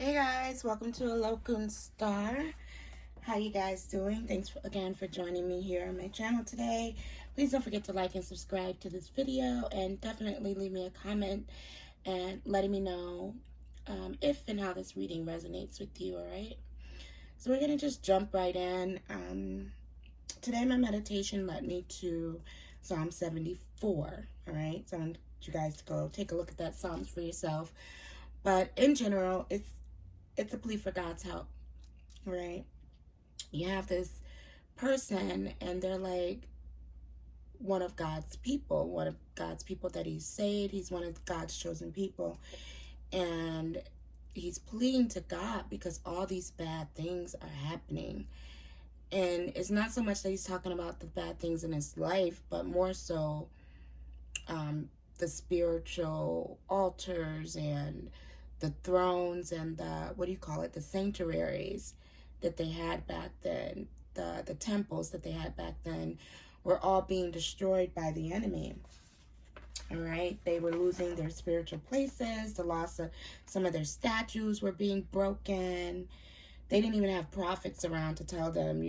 Hey guys, welcome to Locum Star. How you guys doing? Thanks again for joining me here on my channel today. Please don't forget to like and subscribe to this video, and definitely leave me a comment and letting me know if and how this reading resonates with you. All right, so we're gonna just jump right in. Today my meditation led me to Psalm 74. All right, so I want you guys to go take a look at that Psalms for yourself. But in general, it's a plea for God's help, right? You have this person and they're like one of God's people that He's saved. He's one of God's chosen people. And he's pleading to God because all these bad things are happening. And it's not so much that he's talking about the bad things in his life, but more so the spiritual altars and the thrones and the sanctuaries that they had back then, the temples that they had back then were all being destroyed by the enemy. All right, they were losing their spiritual places. The loss of some of their statues were being broken. They didn't even have prophets around to tell them,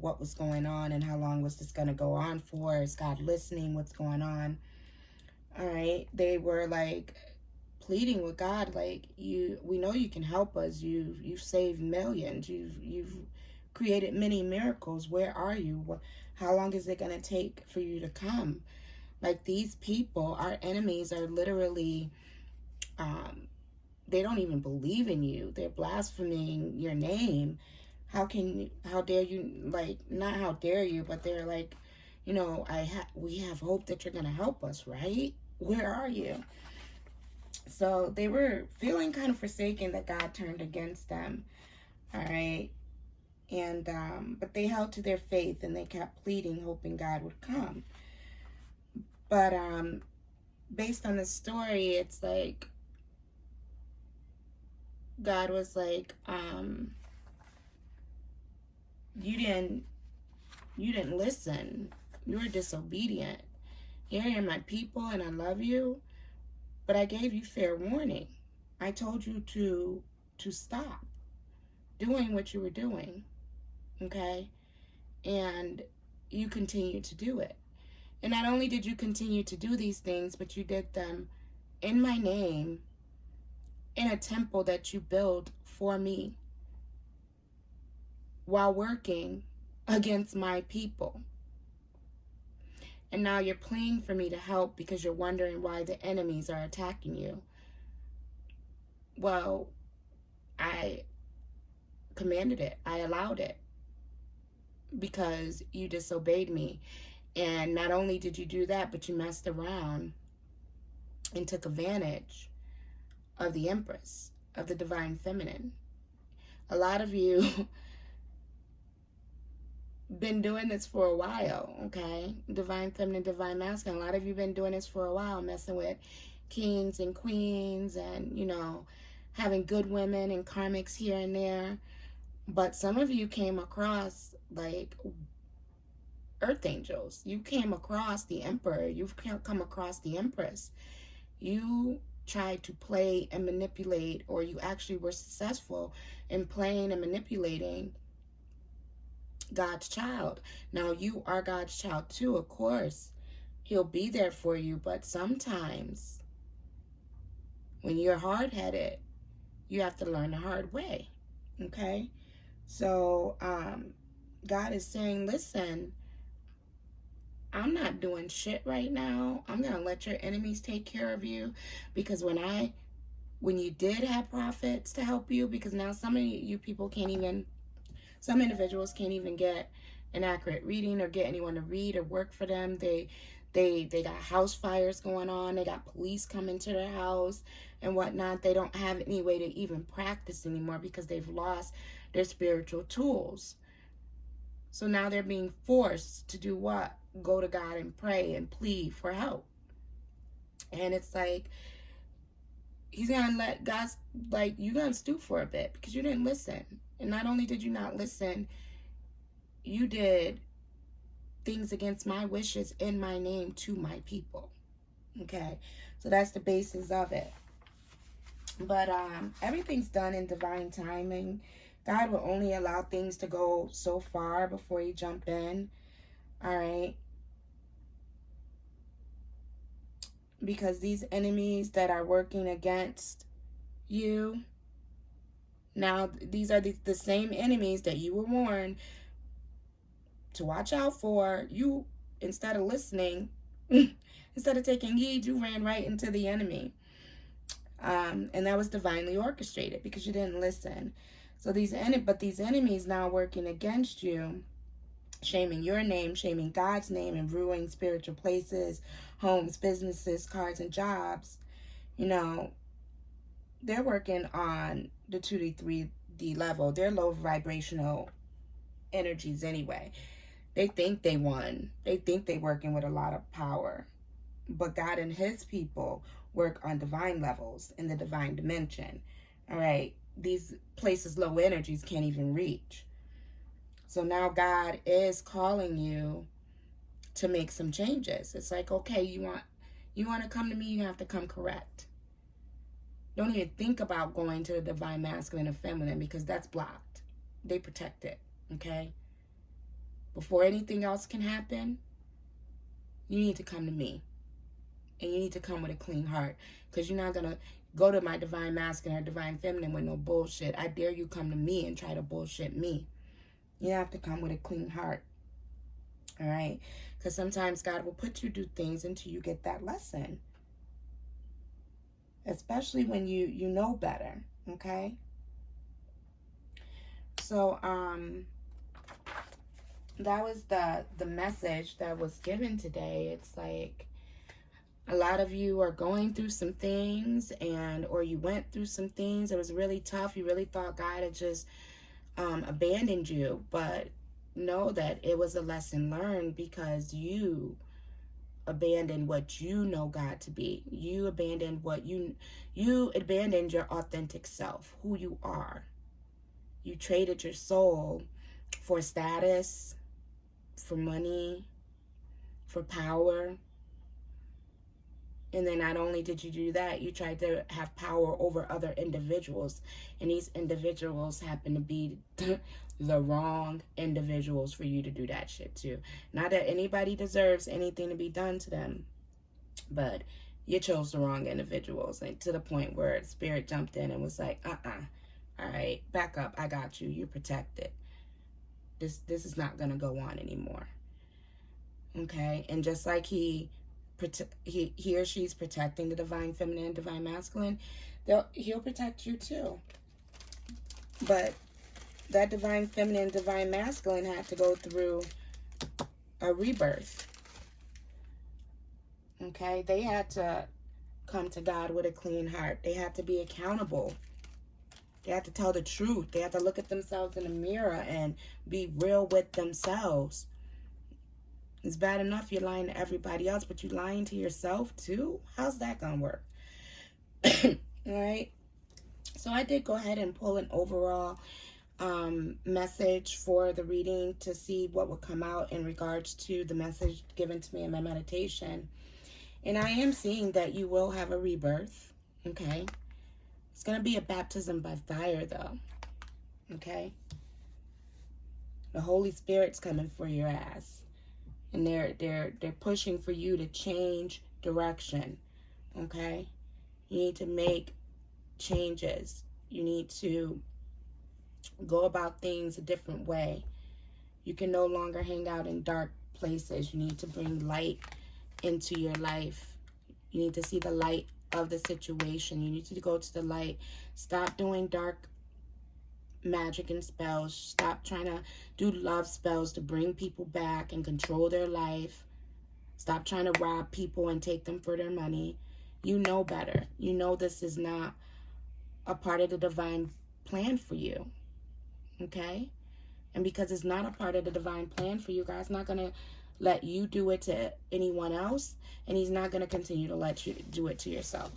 what was going on and how long was this going to go on for. Is God listening? What's going on? All right, they were like pleading with God, like, we know you can help us. You've saved millions. You've created many miracles. Where are you? How long is it going to take for you to come? Like, these people, our enemies, are literally they don't even believe in you. They're blaspheming your name. How dare you, like, not how dare you, but they're like, we have hope that you're going to help us, right? Where are you? So they were feeling kind of forsaken that God turned against them. All right. And but they held to their faith and they kept pleading, hoping God would come. But based on the story, it's like God was like, you didn't listen. You were disobedient. Here you're my people and I love you, but I gave you fair warning. I told you to stop doing what you were doing. Okay? And you continue to do it. And not only did you continue to do these things, but you did them in my name, in a temple that you built for me, while working against my people. And now you're pleading for me to help because you're wondering why the enemies are attacking you. Well, I commanded it. I allowed it because you disobeyed me. And not only did you do that, but you messed around and took advantage of the Empress, of the Divine Feminine. A lot of you been doing this for a while, okay? Divine Feminine, Divine Masculine. A lot of you been doing this for a while, messing with kings and queens and, having good women and karmics here and there. But some of you came across, like, earth angels. You came across the Emperor. You've come across the Empress. You tried to play and manipulate, or you actually were successful in playing and manipulating God's child. Now, you are God's child too, of course. He'll be there for you, but sometimes when you're hard-headed, you have to learn the hard way, okay? So, God is saying, listen, I'm not doing shit right now. I'm going to let your enemies take care of you, because when you did have prophets to help you, because now some individuals can't even get an accurate reading or get anyone to read or work for them. They got house fires going on. They got police coming to their house and whatnot. They don't have any way to even practice anymore because they've lost their spiritual tools. So now they're being forced to do what? Go to God and pray and plead for help. And it's like, he's going to let God's, like, you're going to stoop for a bit because you didn't listen. And not only did you not listen, you did things against my wishes in my name to my people. Okay? So that's the basis of it. But everything's done in divine timing. God will only allow things to go so far before you jump in. All right. Because these enemies that are working against you, now these are the same enemies that you were warned to watch out for. You, instead of listening, instead of taking heed, you ran right into the enemy. And that was divinely orchestrated because you didn't listen. So these enemies now working against you, shaming your name, shaming God's name, and ruining spiritual places, homes, businesses, cars, and jobs. You know, they're working on the 2D, 3D level. They're low vibrational energies anyway. They think they won. They think they're working with a lot of power. But God and his people work on divine levels in the divine dimension. All right. These places low energies can't even reach. So now God is calling you to make some changes. It's like, okay, you want to come to me, you have to come correct. Don't even think about going to the divine masculine and feminine because that's blocked. They protect it. Okay? Before anything else can happen, you need to come to me. And you need to come with a clean heart. Because you're not going to go to my divine masculine or divine feminine with no bullshit. I dare you come to me and try to bullshit me. You have to come with a clean heart. All right? Because sometimes God will put you through things until you get that lesson. Especially when you know better. Okay? So, that was the message that was given today. It's like a lot of you are going through some things, or you went through some things. It was really tough. You really thought God had just abandoned you, but know that it was a lesson learned because you abandoned what you know God to be. You abandoned you abandoned your authentic self, who you are. You traded your soul for status, for money, for power. And then not only did you do that, you tried to have power over other individuals. And these individuals happen to be the wrong individuals for you to do that shit to. Not that anybody deserves anything to be done to them, but you chose the wrong individuals. Like, to the point where Spirit jumped in and was like, all right, back up. I got you. You're protected. This is not going to go on anymore. Okay? And just like he or she's protecting the divine feminine and divine masculine, he'll protect you too. But that divine feminine, divine masculine had to go through a rebirth. Okay? They had to come to God with a clean heart. They had to be accountable. They had to tell the truth. They had to look at themselves in the mirror and be real with themselves. It's bad enough you're lying to everybody else, but you're lying to yourself too? How's that gonna work? All right. So I did go ahead and pull an overall message for the reading to see what would come out in regards to the message given to me in my meditation. And I am seeing that you will have a rebirth. Okay. It's going to be a baptism by fire, though. Okay? The Holy Spirit's coming for your ass. And they're pushing for you to change direction. Okay? You need to make changes. You need to go about things a different way. You can no longer hang out in dark places. You need to bring light into your life. You need to see the light of the situation. You need to go to the light. Stop doing dark magic and spells. Stop trying to do love spells to bring people back and control their life. Stop trying to rob people and take them for their money. You know better. You know this is not a part of the divine plan for you. Okay? And because it's not a part of the divine plan for you, God's not going to let you do it to anyone else, and he's not going to continue to let you do it to yourself.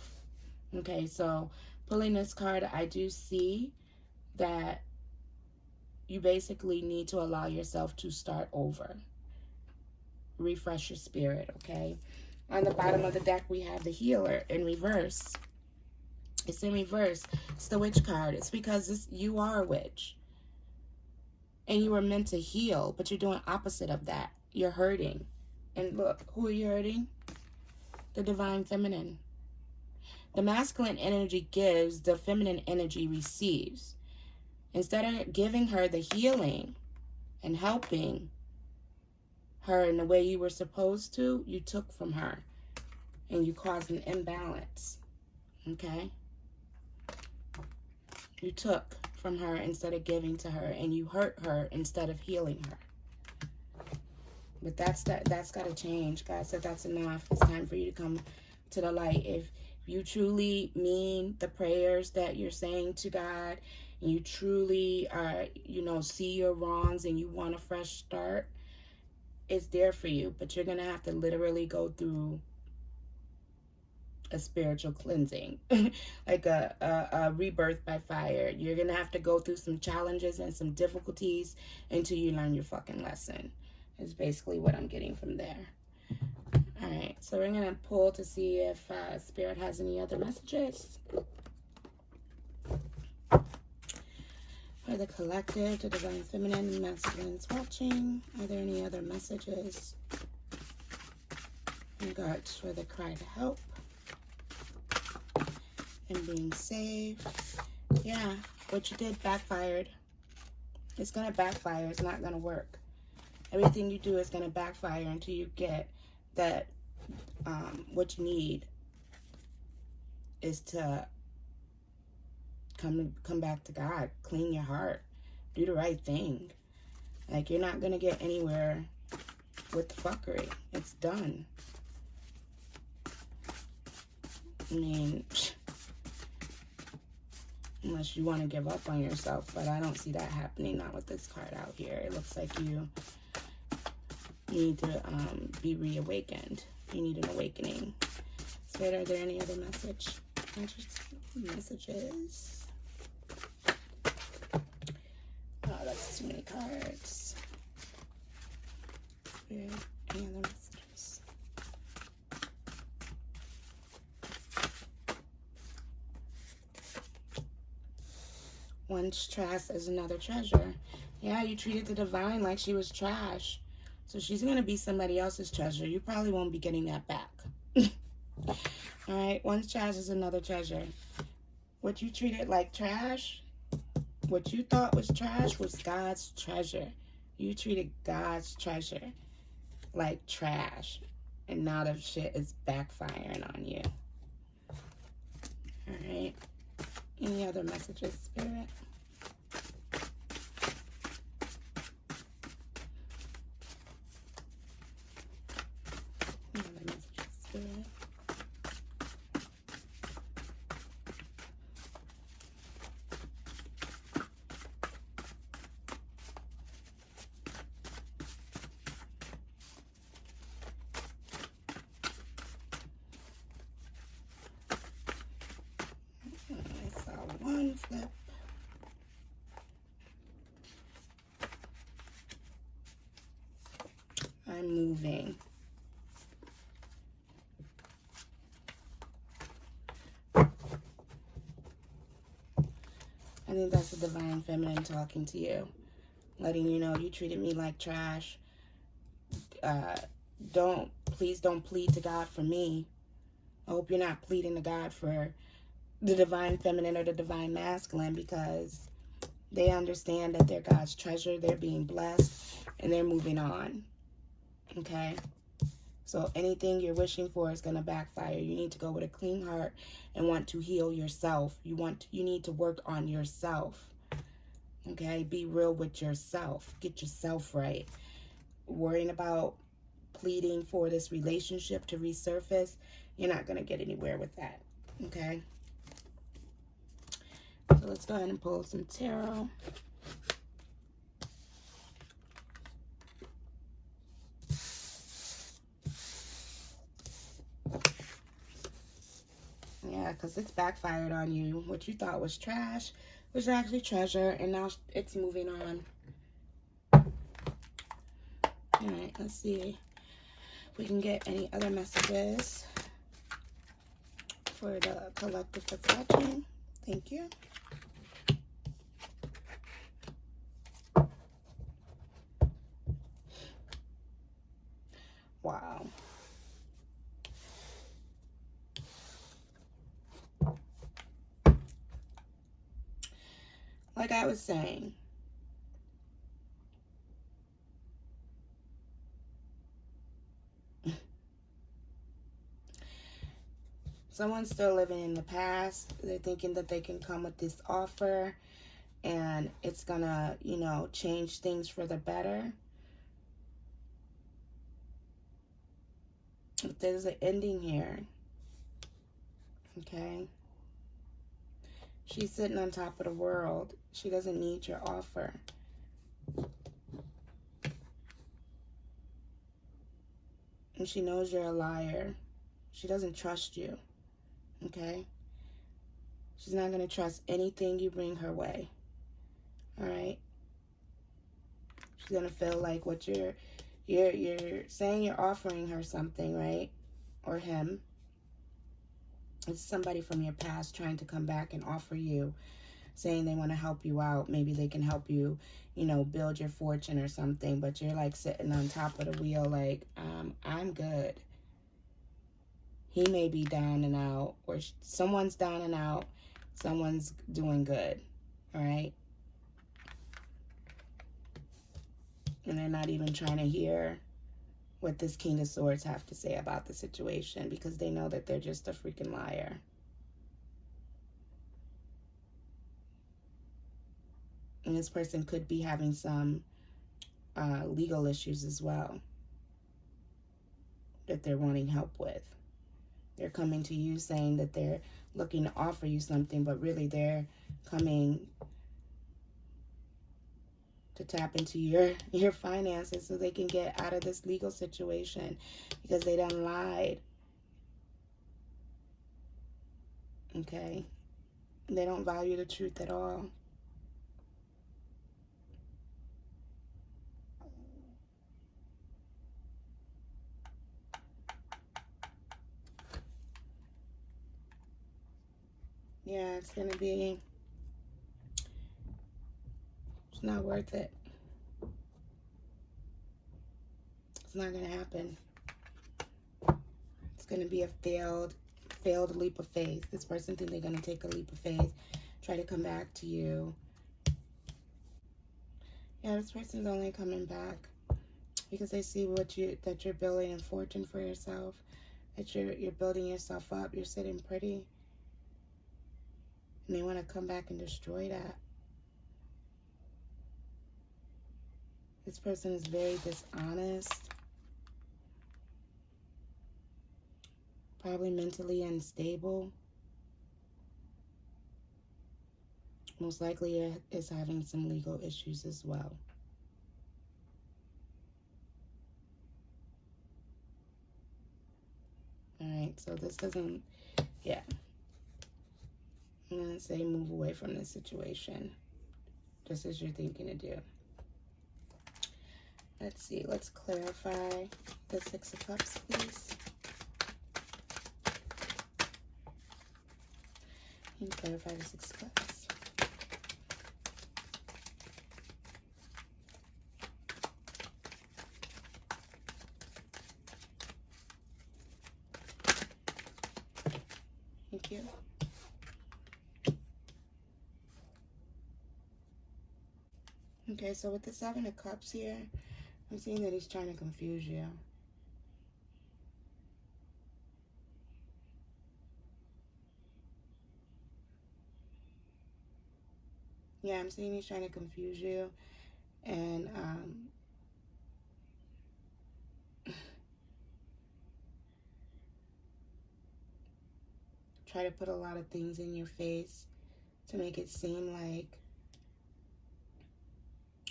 Okay, so pulling this card, I do see that you basically need to allow yourself to start over. Refresh your spirit, okay? On the bottom of the deck, we have the healer in reverse. It's in reverse. It's the witch card. It's because you are a witch. And you were meant to heal, but you're doing opposite of that. You're hurting. And look, who are you hurting? The divine feminine. The masculine energy gives, the feminine energy receives. Instead of giving her the healing and helping her in the way you were supposed to, you took from her. And you caused an imbalance. Okay? You took from her instead of giving to her, and you hurt her instead of healing her. But that's got to change. God said that's enough. It's time for you to come to the light. If you truly mean the prayers that you're saying to God, and you truly are, see your wrongs and you want a fresh start, it's there for you. But you're going to have to literally go through a spiritual cleansing, like a rebirth by fire. You're gonna have to go through some challenges and some difficulties until you learn your fucking lesson, is basically what I'm getting from there. All right, so we're gonna pull to see if Spirit has any other messages for the collective, the divine feminine and masculines watching. Are there any other messages in regards for the cry to help and being saved? Yeah, what you did backfired. It's going to backfire. It's not going to work. Everything you do is going to backfire until you get that. What you need is to come back to God. Clean your heart. Do the right thing. Like, you're not going to get anywhere with the fuckery. It's done. I mean, unless you want to give up on yourself, but I don't see that happening, not with this card out here. It looks like you need to be reawakened. You need an awakening. Spirit, are there any other messages? Oh, that's too many cards. Spirit, any other messages? One's trash is another treasure. Yeah, you treated the divine like she was trash. So she's going to be somebody else's treasure. You probably won't be getting that back. All right, one's trash is another treasure. What you treated like trash, what you thought was trash, was God's treasure. You treated God's treasure like trash. And now the shit is backfiring on you. All right. Any other messages, Spirit? Any other messages, Spirit? I saw one flip. I'm moving. I think that's the divine feminine talking to you, letting you know you treated me like trash. Please don't plead to God for me. I hope you're not pleading to God for the divine feminine or the divine masculine, because they understand that they're God's treasure, they're being blessed, and they're moving on. Okay? So anything you're wishing for is going to backfire. You need to go with a clean heart and want to heal yourself. You need to work on yourself. Okay? Be real with yourself. Get yourself right. Worrying about pleading for this relationship to resurface, you're not going to get anywhere with that. Okay? So let's go ahead and pull some tarot. Yeah, because it's backfired on you. What you thought was trash was actually treasure, and now it's moving on. All right, let's see if we can get any other messages for the collective that's watching. Thank you. Wow. Like I was saying, someone's still living in the past. They're thinking that they can come with this offer and it's gonna, you know, change things for the better. But there's an ending here. Okay? She's sitting on top of the world. She doesn't need your offer. And she knows you're a liar. She doesn't trust you. Okay? She's not going to trust anything you bring her way. All right? She's going to feel like what you're saying you're offering her something, right? Or him. It's somebody from your past trying to come back and offer you, saying they want to help you out. Maybe they can help you, you know, build your fortune or something. But you're like sitting on top of the wheel like, I'm good. He may be down and out, or someone's down and out. Someone's doing good. All right? And they're not even trying to hear what this King of Swords have to say about the situation because they know that they're just a freaking liar. And this person could be having some legal issues as well that they're wanting help with. They're coming to you saying that they're looking to offer you something, but really they're coming to tap into your finances so they can get out of this legal situation because they done lied. Okay? They don't value the truth at all. Yeah, it's going to be, it's not worth it. It's not going to happen. It's going to be a failed leap of faith. This person thinks they're going to take a leap of faith, try to come back to you. Yeah, this person's only coming back because they see that you're building a fortune for yourself, that you're building yourself up, you're sitting pretty. And they want to come back and destroy that. This person is very dishonest. Probably mentally unstable. Most likely is having some legal issues as well. Alright, so this doesn't, yeah. I'm going to say move away from this situation. Just as you're thinking to do. Let's see, let's clarify the Six of Cups, please. Can you clarify the Six of Cups? Thank you. Okay, so with the Seven of Cups here, I'm seeing that he's trying to confuse you. Yeah, I'm seeing he's trying to confuse you and try to put a lot of things in your face to make it seem like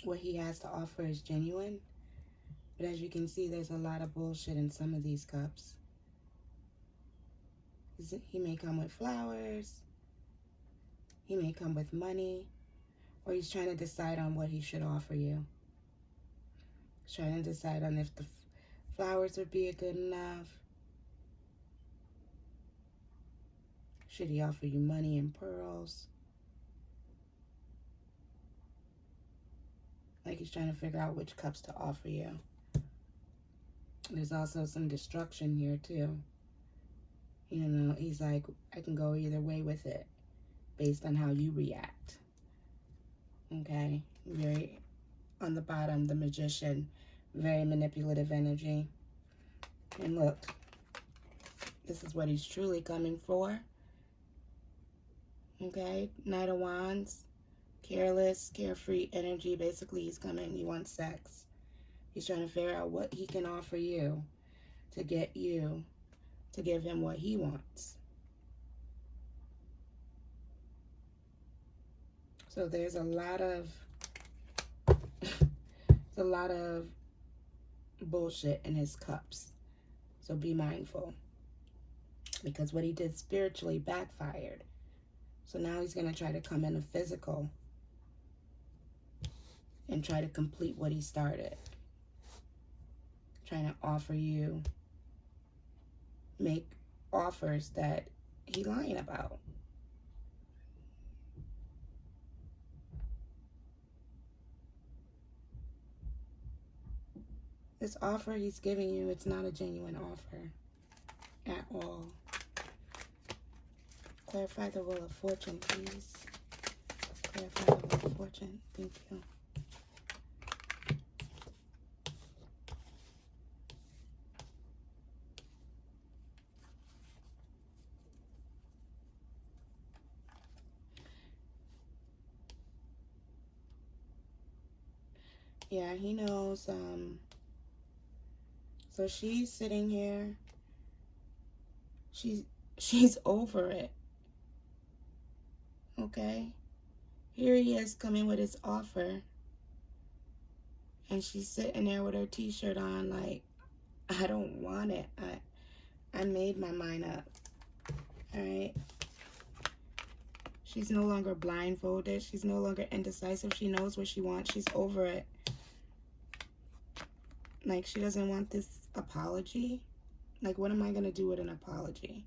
what he has to offer is genuine. But as you can see, there's a lot of bullshit in some of these cups. He may come with flowers. He may come with money. Or he's trying to decide on what he should offer you. He's trying to decide on if the flowers would be good enough. Should he offer you money and pearls? Like he's trying to figure out which cups to offer you. There's also some destruction here too. You know, he's like, I can go either way with it based on how you react. Okay? Very, on the bottom, the Magician. Very manipulative energy. And look, this is what he's truly coming for. Okay? Knight of Wands. Careless, carefree energy. Basically, he's coming. He wants sex. He's trying to figure out what he can offer you to get you to give him what he wants. So there's a lot of bullshit in his cups. So be mindful. Because what he did spiritually backfired. So now he's going to try to come in a physical and try to complete what he started. Trying to offer you, make offers that he lying about. This offer he's giving you, it's not a genuine offer at all. Clarify the Wheel of Fortune, please. Clarify the Wheel of Fortune. Thank you. Yeah, he knows. So she's sitting here. She's over it. Okay? Here he is coming with his offer. And she's sitting there with her t-shirt on like, I don't want it. I made my mind up. Alright? She's no longer blindfolded. She's no longer indecisive. She knows what she wants. She's over it. Like, she doesn't want this apology. Like, what am I going to do with an apology?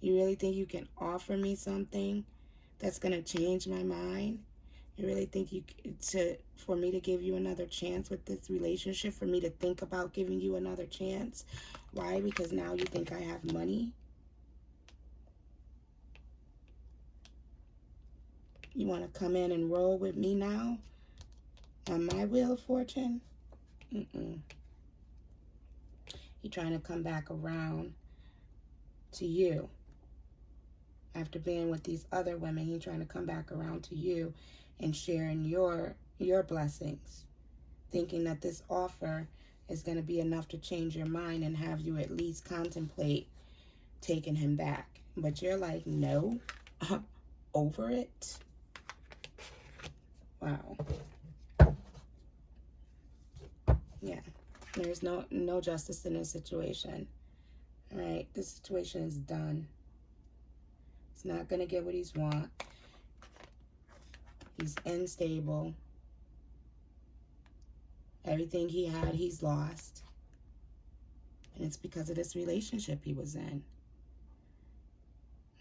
You really think you can offer me something that's going to change my mind? You really think for me to give you another chance with this relationship, for me to think about giving you another chance? Why? Because now you think I have money? You want to come in and roll with me now on my Wheel of Fortune? You're trying to come back around to you. After being with these other women, he's trying to come back around to you and sharing your blessings, thinking that this offer is going to be enough to change your mind and have you at least contemplate taking him back. But you're like, no, I'm over it. Wow. Yeah, there's no justice in this situation. All right, this situation is done. He's not going to get what he's want. He's unstable. Everything he had, he's lost. And it's because of this relationship he was in.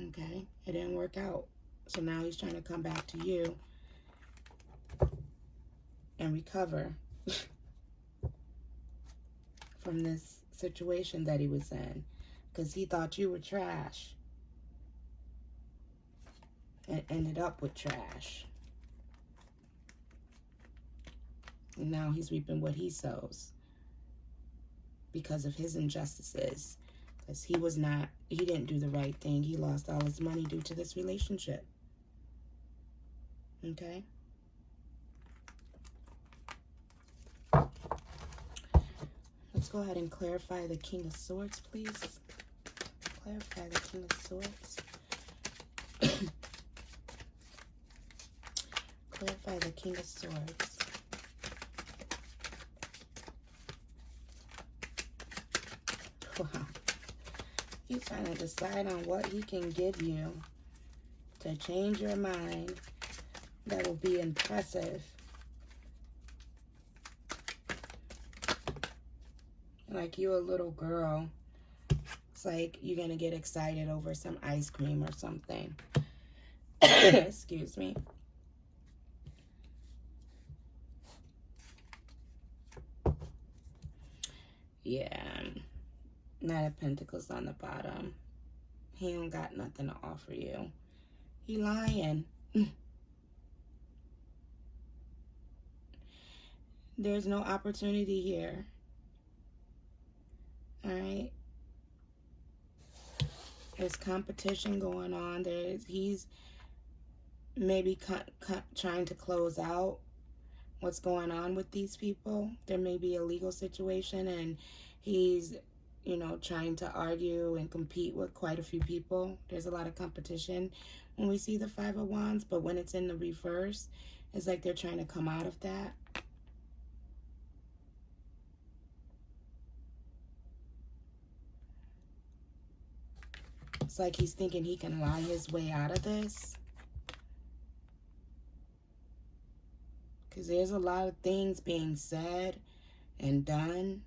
Okay, it didn't work out. So now he's trying to come back to you and recover from this situation that he was in, because he thought you were trash and ended up with trash. And now he's reaping what he sows because of his injustices, because he didn't do the right thing. He lost all his money due to this relationship. Okay? Let's go ahead and clarify the King of Swords, please. Clarify the King of Swords. Clarify the King of Swords. Wow. He's trying to decide on what he can give you to change your mind that will be impressive. Like you a little girl looks like you're going to get excited over some ice cream or something. Excuse me. Yeah. Knight of Pentacles on the bottom. He don't got nothing to offer you. He lying. There's no opportunity here. All right. There's competition going on. He's maybe trying to close out what's going on with these people. There may be a legal situation, and he's, you know, trying to argue and compete with quite a few people. There's a lot of competition when we see the Five of Wands, but when it's in the reverse, it's like they're trying to come out of that. It's like he's thinking he can lie his way out of this. Because there's a lot of things being said and done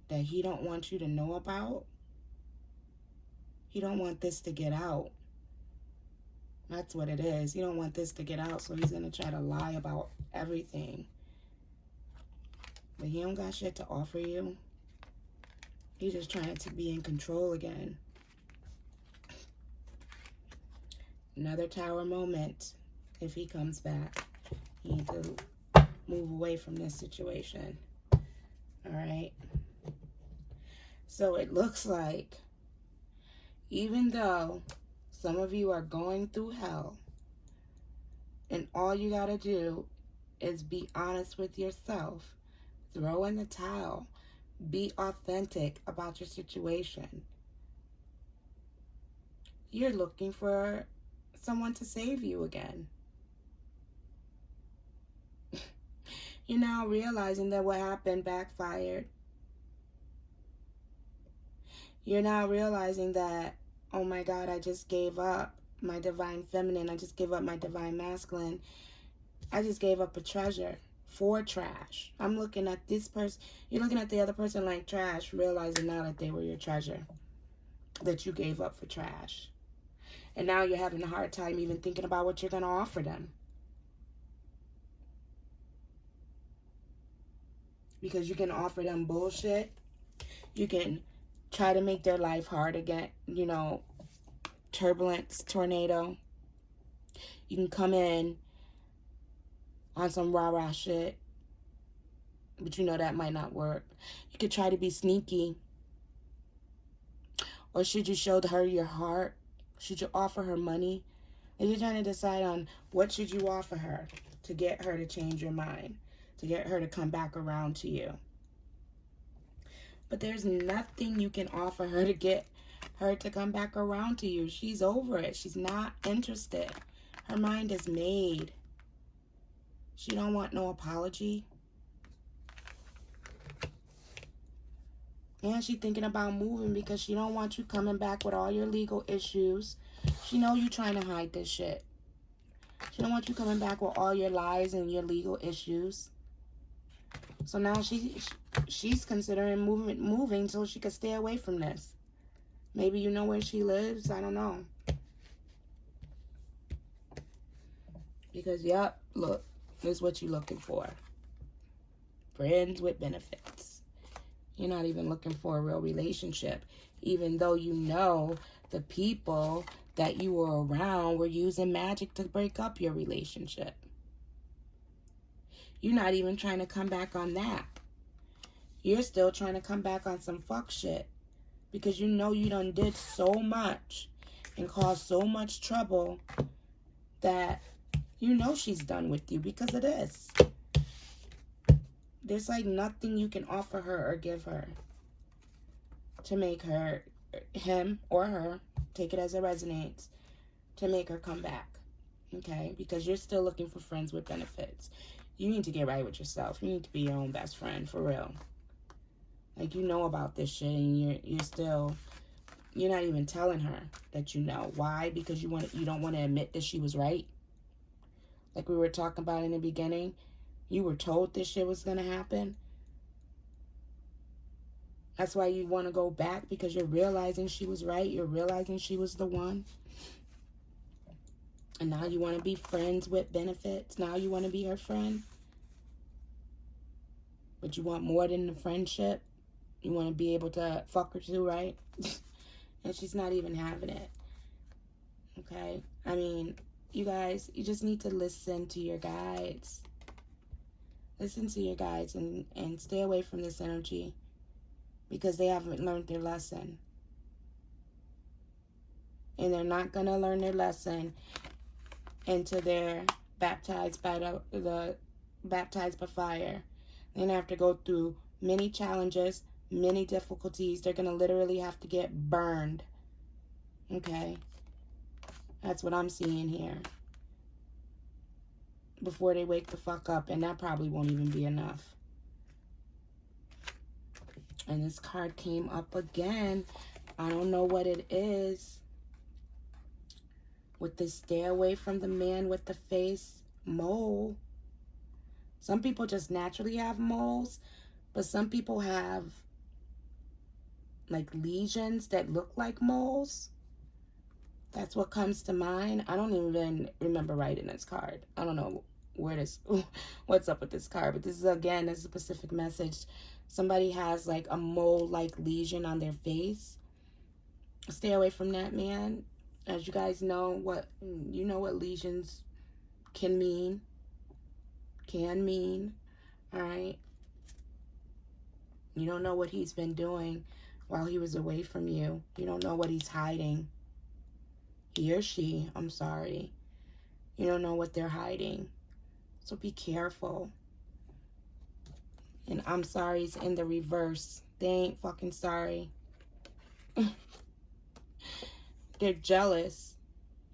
that he don't want you to know about. He don't want this to get out. That's what it is. He don't want this to get out, so he's going to try to lie about everything. But he don't got shit to offer you. He's just trying to be in control again. Another Tower moment if he comes back. You need to move away from this situation. All right. So it looks like even though some of you are going through hell, and all you got to do is be honest with yourself, throw in the towel, be authentic about your situation. You're looking for someone to save you again. You're now realizing that what happened backfired. You're now realizing that, oh my God, I just gave up my divine feminine. I just gave up my divine masculine. I just gave up a treasure for trash. I'm looking at this person. You're looking at the other person like trash, realizing now that they were your treasure that you gave up for trash. And now you're having a hard time even thinking about what you're going to offer them. Because you can offer them bullshit. You can try to make their life hard again. You know, turbulence, tornado. You can come in on some rah-rah shit. But you know that might not work. You could try to be sneaky. Or should you show her your heart? Should you offer her money? And you're trying to decide on what should you offer her to get her to change your mind, to get her to come back around to you. But there's nothing you can offer her to get her to come back around to you. She's over it. She's not interested. Her mind is made. She don't want no apology. And she's thinking about moving because she don't want you coming back with all your legal issues. She know you trying to hide this shit. She don't want you coming back with all your lies and your legal issues. So now she's considering moving so she could stay away from this. Maybe you know where she lives. I don't know. Because, yep, look, this is what you're looking for. Friends with benefits. You're not even looking for a real relationship, even though you know the people that you were around were using magic to break up your relationship. You're not even trying to come back on that. You're still trying to come back on some fuck shit because you know you done did so much and caused so much trouble that you know she's done with you because of this. There's like nothing you can offer her or give her to make her, him or her, take it as it resonates, to make her come back, okay? Because you're still looking for friends with benefits. You need to get right with yourself. You need to be your own best friend, for real. Like, you know about this shit, and you're not even telling her that you know. Why? Because you don't want to admit that she was right. Like we were talking about in the beginning. You were told this shit was going to happen. That's why you want to go back, because you're realizing she was right. You're realizing she was the one. And now you want to be friends with benefits. Now you want to be her friend. But you want more than the friendship. You want to be able to fuck her too, right? And she's not even having it. Okay? I mean, you guys, you just need to listen to your guides. Listen to your guides and stay away from this energy, because they haven't learned their lesson. And they're not going to learn their lesson until they're baptized by baptized by fire. They're going to have to go through many challenges, many difficulties. They're going to literally have to get burned. Okay? That's what I'm seeing here. Before they wake the fuck up, and that probably won't even be enough. And this card came up again. I don't know what it is. With this stay away from the man with the face mole. Some people just naturally have moles, but some people have like lesions that look like moles. That's what comes to mind. I don't even remember writing this card. I don't know what's up with this card, but this is, again, this is a specific message. Somebody has like a mole-like lesion on their face. Stay away from that man. As you guys know, what lesions can mean. All right? You don't know what he's been doing while he was away from you. You don't know what he's hiding. He or she, I'm sorry. You don't know what they're hiding. So be careful. And I'm sorry is in the reverse. They ain't fucking sorry. They're jealous.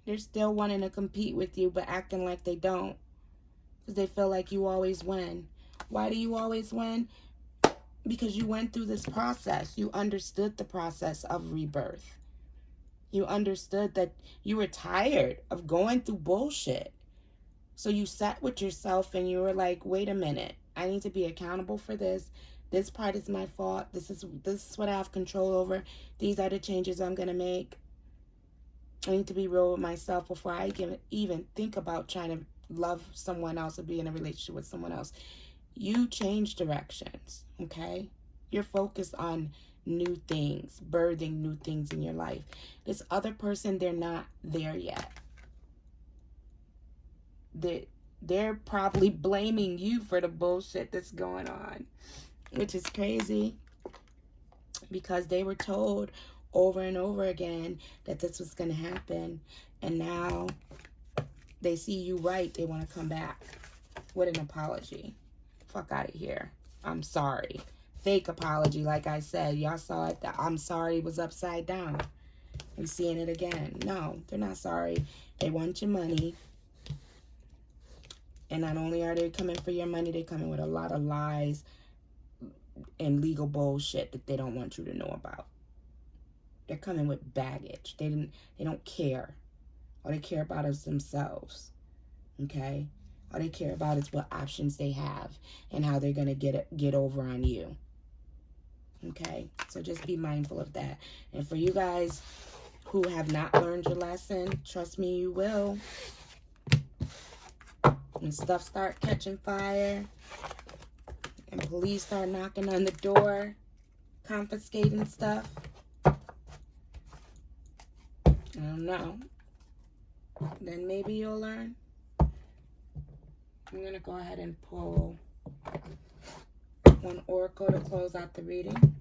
They're still wanting to compete with you, but acting like they don't. Because they feel like you always win. Why do you always win? Because you went through this process. You understood the process of rebirth. You understood that you were tired of going through bullshit. So you sat with yourself and you were like, wait a minute. I need to be accountable for this. This part is my fault. This is what I have control over. These are the changes I'm going to make. I need to be real with myself before I even think about trying to love someone else or be in a relationship with someone else. You change directions, okay? You're focused on new things, birthing new things in your life. This other person, they're not there yet. They're probably blaming you for the bullshit that's going on, which is crazy, because they were told over and over again that this was going to happen, and now they see you right. They want to come back with an apology. Fuck out of here. I'm sorry. Fake apology, like I said. Y'all saw it. The I'm sorry was upside down. I'm seeing it again. No, they're not sorry. They want your money. And not only are they coming for your money, they're coming with a lot of lies and legal bullshit that they don't want you to know about. They're coming with baggage. They don't care. All they care about is themselves. Okay? All they care about is what options they have and how they're going to get over on you. Okay? So just be mindful of that. And for you guys who have not learned your lesson, trust me, you will. When stuff start catching fire and police start knocking on the door, confiscating stuff, I don't know, then maybe you'll learn. I'm going to go ahead and pull one oracle to close out the reading.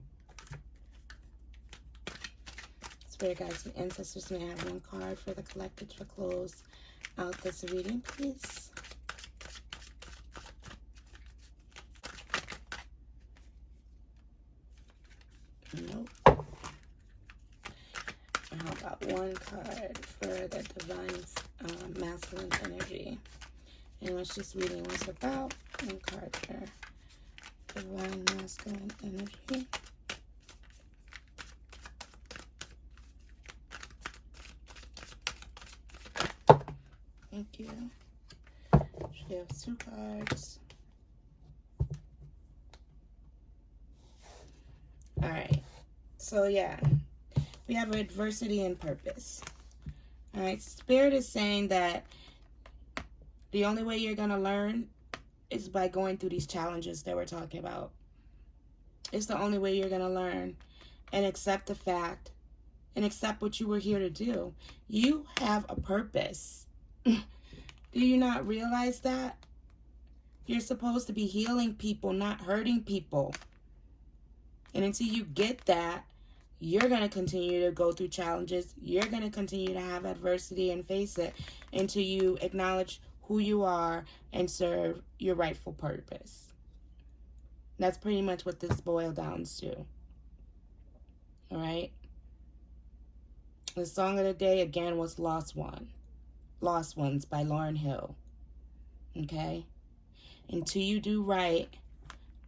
Spirit guides and ancestors, may I have one card for the collective to close out this reading, please? Nope. How about one card for the divine masculine energy? And what this reading was about. One card for divine masculine energy. Thank you. She has 2 cards. All right. So, yeah. We have adversity and purpose. All right. Spirit is saying that the only way you're going to learn is by going through these challenges that we're talking about. It's the only way you're going to learn and accept the fact and accept what you were here to do. You have a purpose. Do you not realize that? You're supposed to be healing people, not hurting people. And until you get that, you're going to continue to go through challenges. You're going to continue to have adversity and face it until you acknowledge who you are and serve your rightful purpose. That's pretty much what this boils down to. All right? The song of the day, again, was Lost Ones by Lauryn Hill. Okay? Until you do right,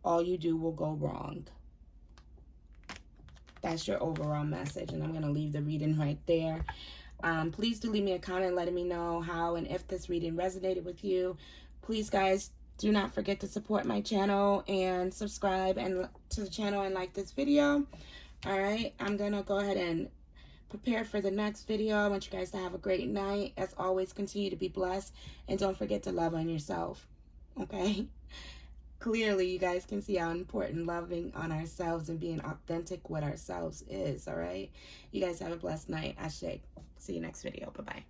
all you do will go wrong. That's your overall message, and I'm going to leave the reading right there. Please do leave me a comment letting me know how and if this reading resonated with you. Please, guys, do not forget to support my channel and subscribe to the channel and like this video. All right, I'm going to go ahead and prepare for the next video. I want you guys to have a great night. As always, continue to be blessed, and don't forget to love on yourself. Okay? Clearly, you guys can see how important loving on ourselves and being authentic with ourselves is, all right? You guys have a blessed night. Ashe. See you next video. Bye-bye.